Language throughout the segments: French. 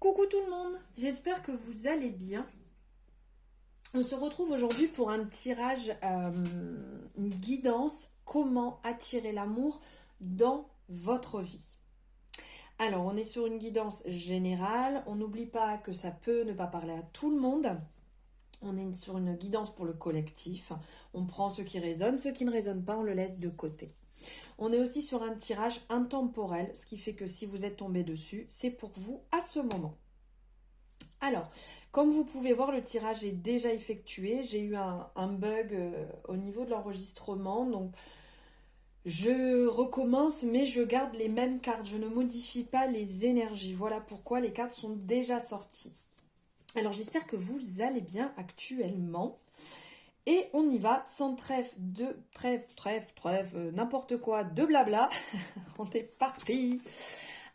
Coucou tout le monde, j'espère que vous allez bien. On se retrouve aujourd'hui pour un tirage, une guidance, comment attirer l'amour dans votre vie. Alors, on est sur une guidance générale, on n'oublie pas que ça peut ne pas parler à tout le monde. On est sur une guidance pour le collectif, on prend ce qui résonne, ce qui ne résonne pas, on le laisse de côté. On est aussi sur un tirage intemporel, ce qui fait que si vous êtes tombé dessus, c'est pour vous à ce moment. Alors, comme vous pouvez voir, le tirage est déjà effectué. J'ai eu un bug au niveau de l'enregistrement, donc je recommence, mais je garde les mêmes cartes. Je ne modifie pas les énergies. Voilà pourquoi les cartes sont déjà sorties. Alors, j'espère que vous allez bien actuellement. Et on y va, sans trêve, n'importe quoi, de blabla. On est parti.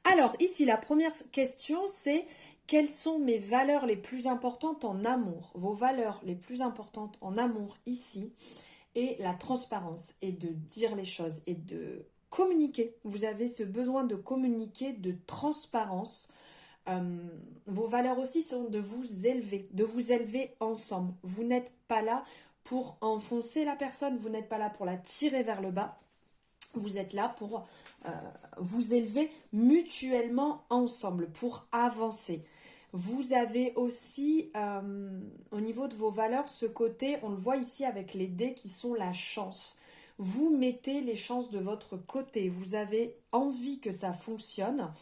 Alors, ici, la première question, c'est quelles sont mes valeurs les plus importantes en amour? Vos valeurs les plus importantes en amour ici, et la transparence, et de dire les choses, et de communiquer. Vous avez ce besoin de communiquer, de transparence. Vos valeurs aussi sont de vous élever ensemble. Vous n'êtes pas là pour enfoncer la personne, vous n'êtes pas là pour la tirer vers le bas. Vous êtes là pour vous élever mutuellement ensemble, pour avancer. Vous avez aussi, au niveau de vos valeurs, ce côté, on le voit ici avec les dés qui sont la chance. Vous mettez les chances de votre côté, vous avez envie que ça fonctionne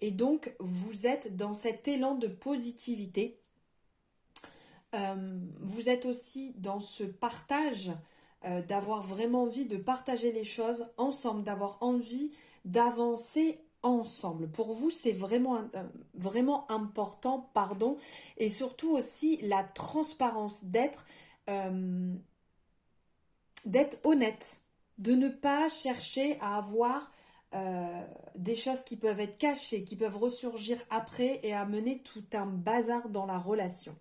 et donc vous êtes dans cet élan de positivité. Vous êtes aussi dans ce partage, d'avoir vraiment envie de partager les choses ensemble, d'avoir envie d'avancer ensemble. Pour vous, c'est vraiment important, pardon, et surtout aussi la transparence, d'être honnête, de ne pas chercher à avoir des choses qui peuvent être cachées, qui peuvent ressurgir après et amener tout un bazar dans la relation.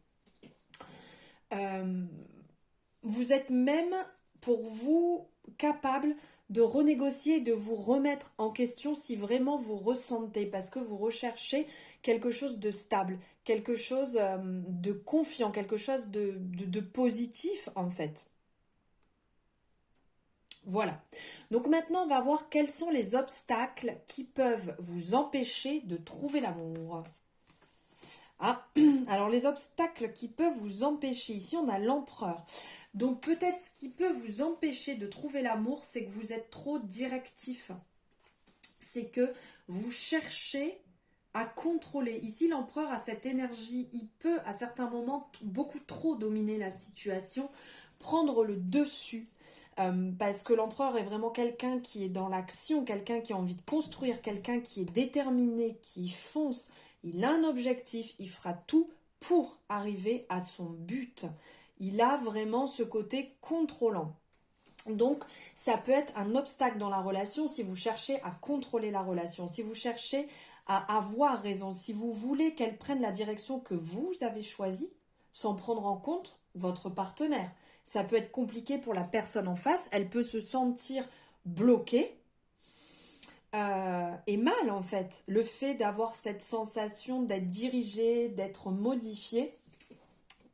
Vous êtes même, pour vous, capable de renégocier, de vous remettre en question si vraiment vous ressentez, parce que vous recherchez quelque chose de stable, quelque chose de confiant, quelque chose de positif en fait. Voilà. Donc maintenant, on va voir quels sont les obstacles qui peuvent vous empêcher de trouver l'amour. Ah, alors les obstacles qui peuvent vous empêcher, ici on a l'empereur. Donc peut-être ce qui peut vous empêcher de trouver l'amour, c'est que vous êtes trop directif. C'est que vous cherchez à contrôler. Ici l'empereur a cette énergie, il peut à certains moments beaucoup trop dominer la situation, prendre le dessus. Parce que l'empereur est vraiment quelqu'un qui est dans l'action, quelqu'un qui a envie de construire, quelqu'un qui est déterminé, qui fonce. Il a un objectif, il fera tout pour arriver à son but. Il a vraiment ce côté contrôlant. Donc, ça peut être un obstacle dans la relation si vous cherchez à contrôler la relation, si vous cherchez à avoir raison, si vous voulez qu'elle prenne la direction que vous avez choisie, sans prendre en compte votre partenaire. Ça peut être compliqué pour la personne en face, elle peut se sentir bloquée, et mal en fait, le fait d'avoir cette sensation d'être dirigé, d'être modifié,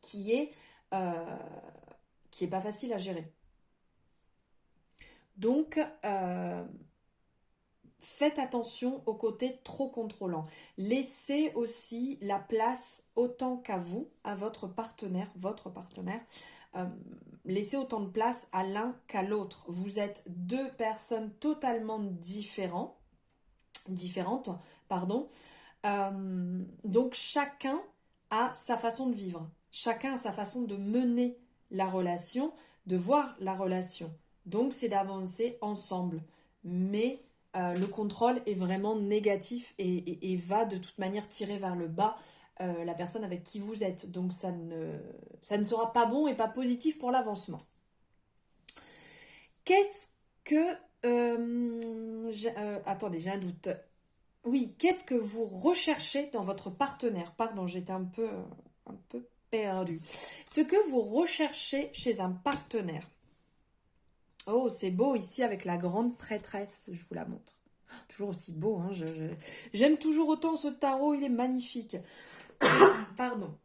qui est pas facile à gérer. Donc, faites attention au côté trop contrôlant. Laissez aussi la place autant qu'à vous, à votre partenaire. Laissez autant de place à l'un qu'à l'autre. Vous êtes deux personnes totalement différentes. Donc chacun a sa façon de vivre. Chacun a sa façon de mener la relation, de voir la relation. Donc c'est d'avancer ensemble. Mais le contrôle est vraiment négatif et va de toute manière tirer vers le bas la personne avec qui vous êtes. Donc ça ne sera pas bon et pas positif pour l'avancement. Qu'est-ce que... attendez, j'ai un doute. Oui, qu'est-ce que vous recherchez dans votre partenaire? Pardon, j'étais un peu perdue. Ce que vous recherchez chez un partenaire. Oh, c'est beau ici avec la grande prêtresse, je vous la montre. Toujours aussi beau, hein, j'aime toujours autant ce tarot, il est magnifique. Pardon.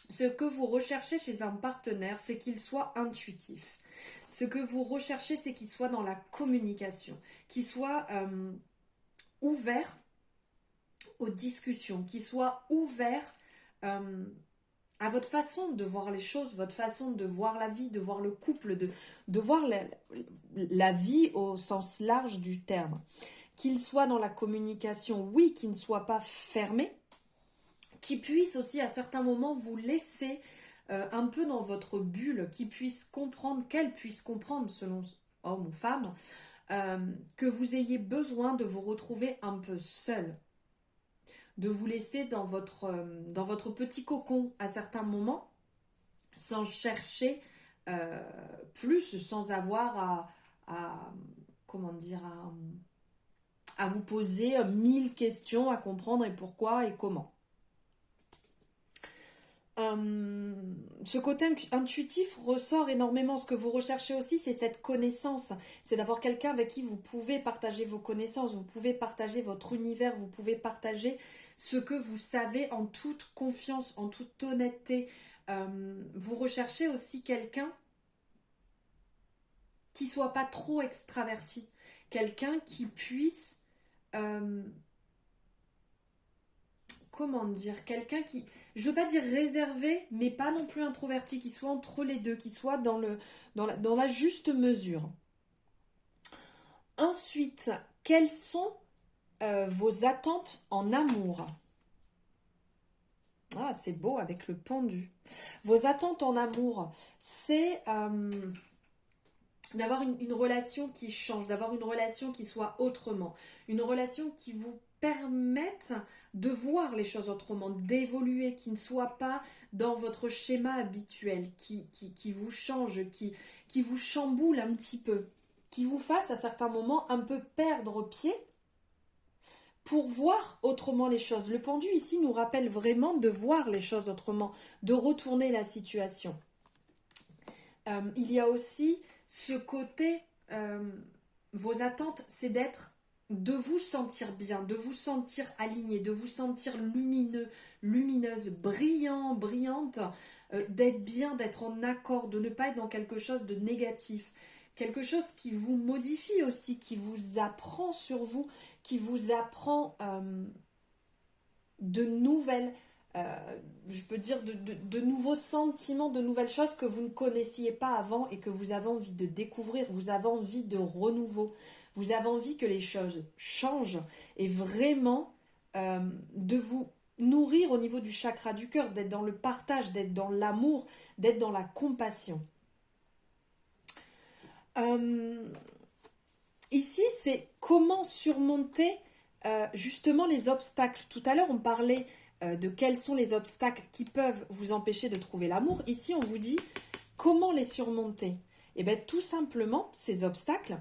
Ce que vous recherchez chez un partenaire, c'est qu'il soit intuitif. Ce que vous recherchez, c'est qu'il soit dans la communication, qu'il soit ouvert aux discussions, qu'il soit ouvert à votre façon de voir les choses, votre façon de voir la vie, de voir le couple, de voir la vie au sens large du terme. Qu'il soit dans la communication, oui, qu'il ne soit pas fermé, qu'il puisse aussi à certains moments vous laisser un peu dans votre bulle, qu'il puisse comprendre, qu'elle puisse comprendre selon homme ou femme, que vous ayez besoin de vous retrouver un peu seul, de vous laisser dans votre petit cocon à certains moments, sans chercher plus, sans avoir comment dire, à vous poser 1000 questions, à comprendre et pourquoi et comment. Ce côté intuitif ressort énormément. Ce que vous recherchez aussi, c'est cette connaissance. C'est d'avoir quelqu'un avec qui vous pouvez partager vos connaissances, vous pouvez partager votre univers, vous pouvez partager ce que vous savez en toute confiance, en toute honnêteté. Vous recherchez aussi quelqu'un qui soit pas trop extraverti, quelqu'un qui puisse comment dire, quelqu'un qui, je veux pas dire réservé, mais pas non plus introverti, qui soit entre les deux, qui soit dans la juste mesure. Ensuite, quelles sont vos attentes en amour? Ah, c'est beau avec le pendu. Vos attentes en amour, c'est d'avoir une relation qui change, d'avoir une relation qui soit autrement, une relation qui vous permette de voir les choses autrement, d'évoluer, qui ne soit pas dans votre schéma habituel, qui vous change, qui vous chamboule un petit peu, qui vous fasse à certains moments un peu perdre pied pour voir autrement les choses. Le pendu ici nous rappelle vraiment de voir les choses autrement, de retourner la situation. Il y a aussi ce côté, vos attentes, c'est de vous sentir bien, de vous sentir aligné, de vous sentir lumineux, lumineuse, brillant, brillante, d'être bien, d'être en accord, de ne pas être dans quelque chose de négatif, quelque chose qui vous modifie aussi, qui vous apprend sur vous, qui vous apprend de nouvelles, je peux dire de nouveaux sentiments, de nouvelles choses que vous ne connaissiez pas avant et que vous avez envie de découvrir, vous avez envie de renouveau, vous avez envie que les choses changent et vraiment de vous nourrir au niveau du chakra du cœur, d'être dans le partage, d'être dans l'amour, d'être dans la compassion. Ici, c'est comment surmonter justement les obstacles. Tout à l'heure, on parlait de quels sont les obstacles qui peuvent vous empêcher de trouver l'amour. Ici, on vous dit comment les surmonter. Et bien, tout simplement, ces obstacles,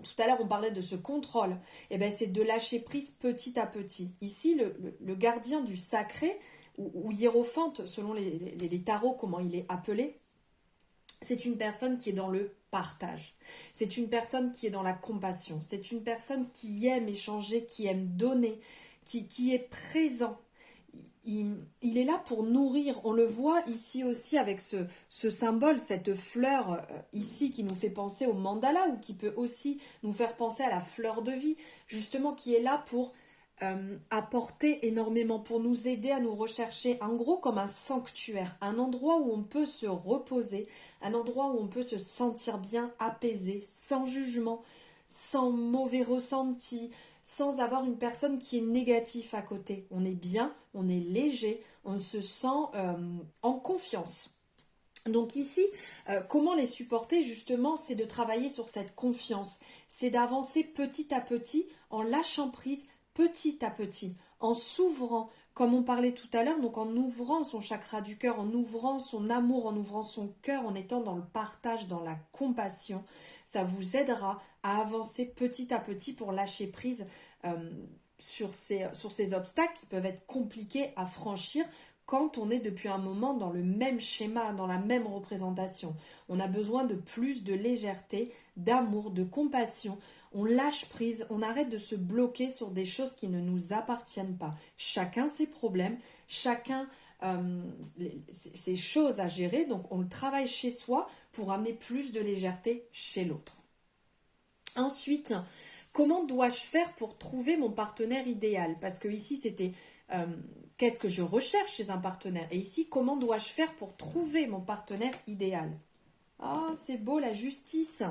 tout à l'heure, on parlait de ce contrôle. Et bien, c'est de lâcher prise petit à petit. Ici, le gardien du sacré, ou hiérophante, selon les tarots, comment il est appelé, c'est une personne qui est dans le partage. C'est une personne qui est dans la compassion. C'est une personne qui aime échanger, qui aime donner, qui est présent. Il est là pour nourrir. On le voit ici aussi avec ce symbole, cette fleur ici qui nous fait penser au mandala ou qui peut aussi nous faire penser à la fleur de vie, justement qui est là pour apporter énormément, pour nous aider à nous rechercher, en gros comme un sanctuaire, un endroit où on peut se reposer, un endroit où on peut se sentir bien, apaisé, sans jugement, sans mauvais ressenti, sans avoir une personne qui est négative à côté. On est bien, on est léger, on se sent en confiance. Donc ici, comment les supporter justement, c'est de travailler sur cette confiance, c'est d'avancer petit à petit en lâchant prise, petit à petit, en s'ouvrant, comme on parlait tout à l'heure, donc en ouvrant son chakra du cœur, en ouvrant son amour, en ouvrant son cœur, en étant dans le partage, dans la compassion, ça vous aidera à avancer petit à petit pour lâcher prise sur ces obstacles qui peuvent être compliqués à franchir quand on est depuis un moment dans le même schéma, dans la même représentation. On a besoin de plus de légèreté, d'amour, de compassion. on lâche prise, on arrête de se bloquer sur des choses qui ne nous appartiennent pas. Chacun ses problèmes, chacun ses choses à gérer, donc on le travaille chez soi pour amener plus de légèreté chez l'autre. Ensuite, comment dois-je faire pour trouver mon partenaire idéal? Parce que ici, c'était qu'est-ce que je recherche chez un partenaire? Et ici, comment dois-je faire pour trouver mon partenaire idéal? Ah, c'est beau, la justice.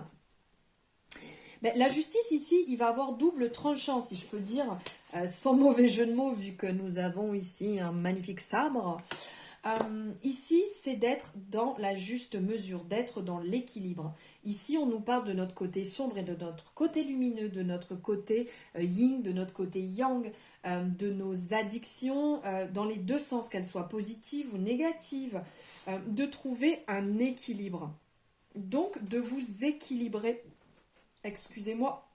Ben, la justice ici, il va avoir double tranchant, si je peux dire, sans mauvais jeu de mots, vu que nous avons ici un magnifique sabre. Ici, c'est d'être dans la juste mesure, d'être dans l'équilibre. Ici, on nous parle de notre côté sombre et de notre côté lumineux, de notre côté yin, de notre côté yang, de nos addictions, dans les deux sens, qu'elles soient positives ou négatives, de trouver un équilibre. Donc, de vous équilibrer, excusez-moi,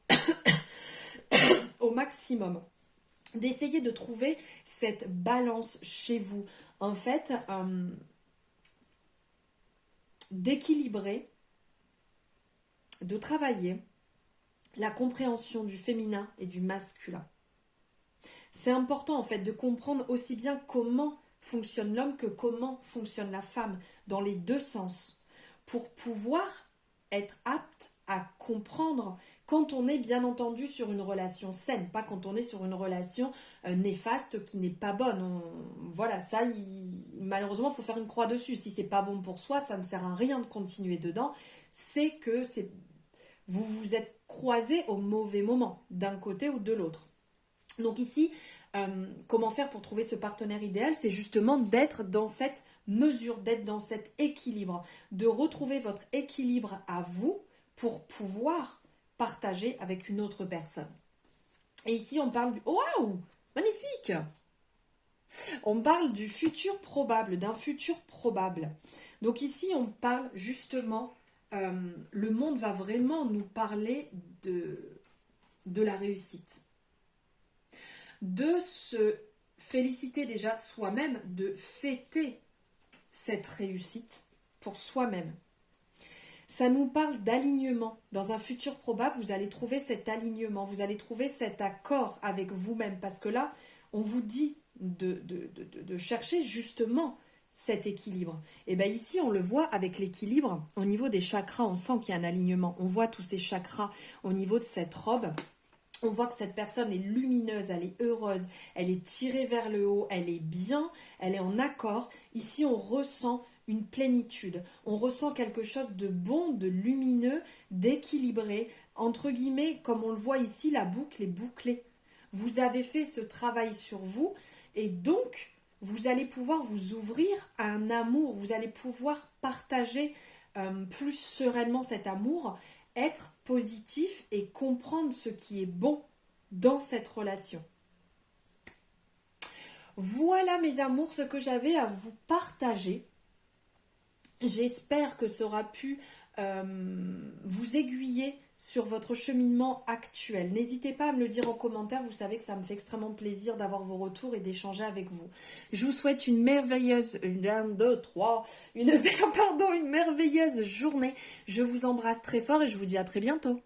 au maximum. D'essayer de trouver cette balance chez vous. En fait, d'équilibrer, de travailler la compréhension du féminin et du masculin. C'est important en fait de comprendre aussi bien comment fonctionne l'homme que comment fonctionne la femme, dans les deux sens, pour pouvoir être apte à comprendre quand on est bien entendu sur une relation saine, pas quand on est sur une relation néfaste qui n'est pas bonne. Voilà, ça, malheureusement, il faut faire une croix dessus. Si c'est pas bon pour soi, ça ne sert à rien de continuer dedans. C'est que vous vous êtes croisés au mauvais moment, d'un côté ou de l'autre. Donc ici, comment faire pour trouver ce partenaire idéal? C'est justement d'être dans cette mesure, d'être dans cet équilibre, de retrouver votre équilibre à vous pour pouvoir partager avec une autre personne. Et ici, on parle du... Waouh! Magnifique! On parle du futur probable, d'un futur probable. Donc ici, on parle justement... le monde va vraiment nous parler de la réussite. De se féliciter déjà soi-même, de fêter cette réussite pour soi-même. Ça nous parle d'alignement. Dans un futur probable, vous allez trouver cet alignement, vous allez trouver cet accord avec vous-même. Parce que là, on vous dit de chercher justement cet équilibre. Et bien ici, on le voit avec l'équilibre. Au niveau des chakras, on sent qu'il y a un alignement. On voit tous ces chakras au niveau de cette robe. On voit que cette personne est lumineuse, elle est heureuse, elle est tirée vers le haut, elle est bien, elle est en accord. Ici, on ressent une plénitude. On ressent quelque chose de bon, de lumineux, d'équilibré. Entre guillemets, comme on le voit ici, la boucle est bouclée. Vous avez fait ce travail sur vous et donc, vous allez pouvoir vous ouvrir à un amour. Vous allez pouvoir partager plus sereinement cet amour, être positif et comprendre ce qui est bon dans cette relation. Voilà mes amours, ce que j'avais à vous partager. J'espère que ça aura pu vous aiguiller sur votre cheminement actuel. N'hésitez pas à me le dire en commentaire, vous savez que ça me fait extrêmement plaisir d'avoir vos retours et d'échanger avec vous. Je vous souhaite une merveilleuse, une merveilleuse journée. Je vous embrasse très fort et je vous dis à très bientôt.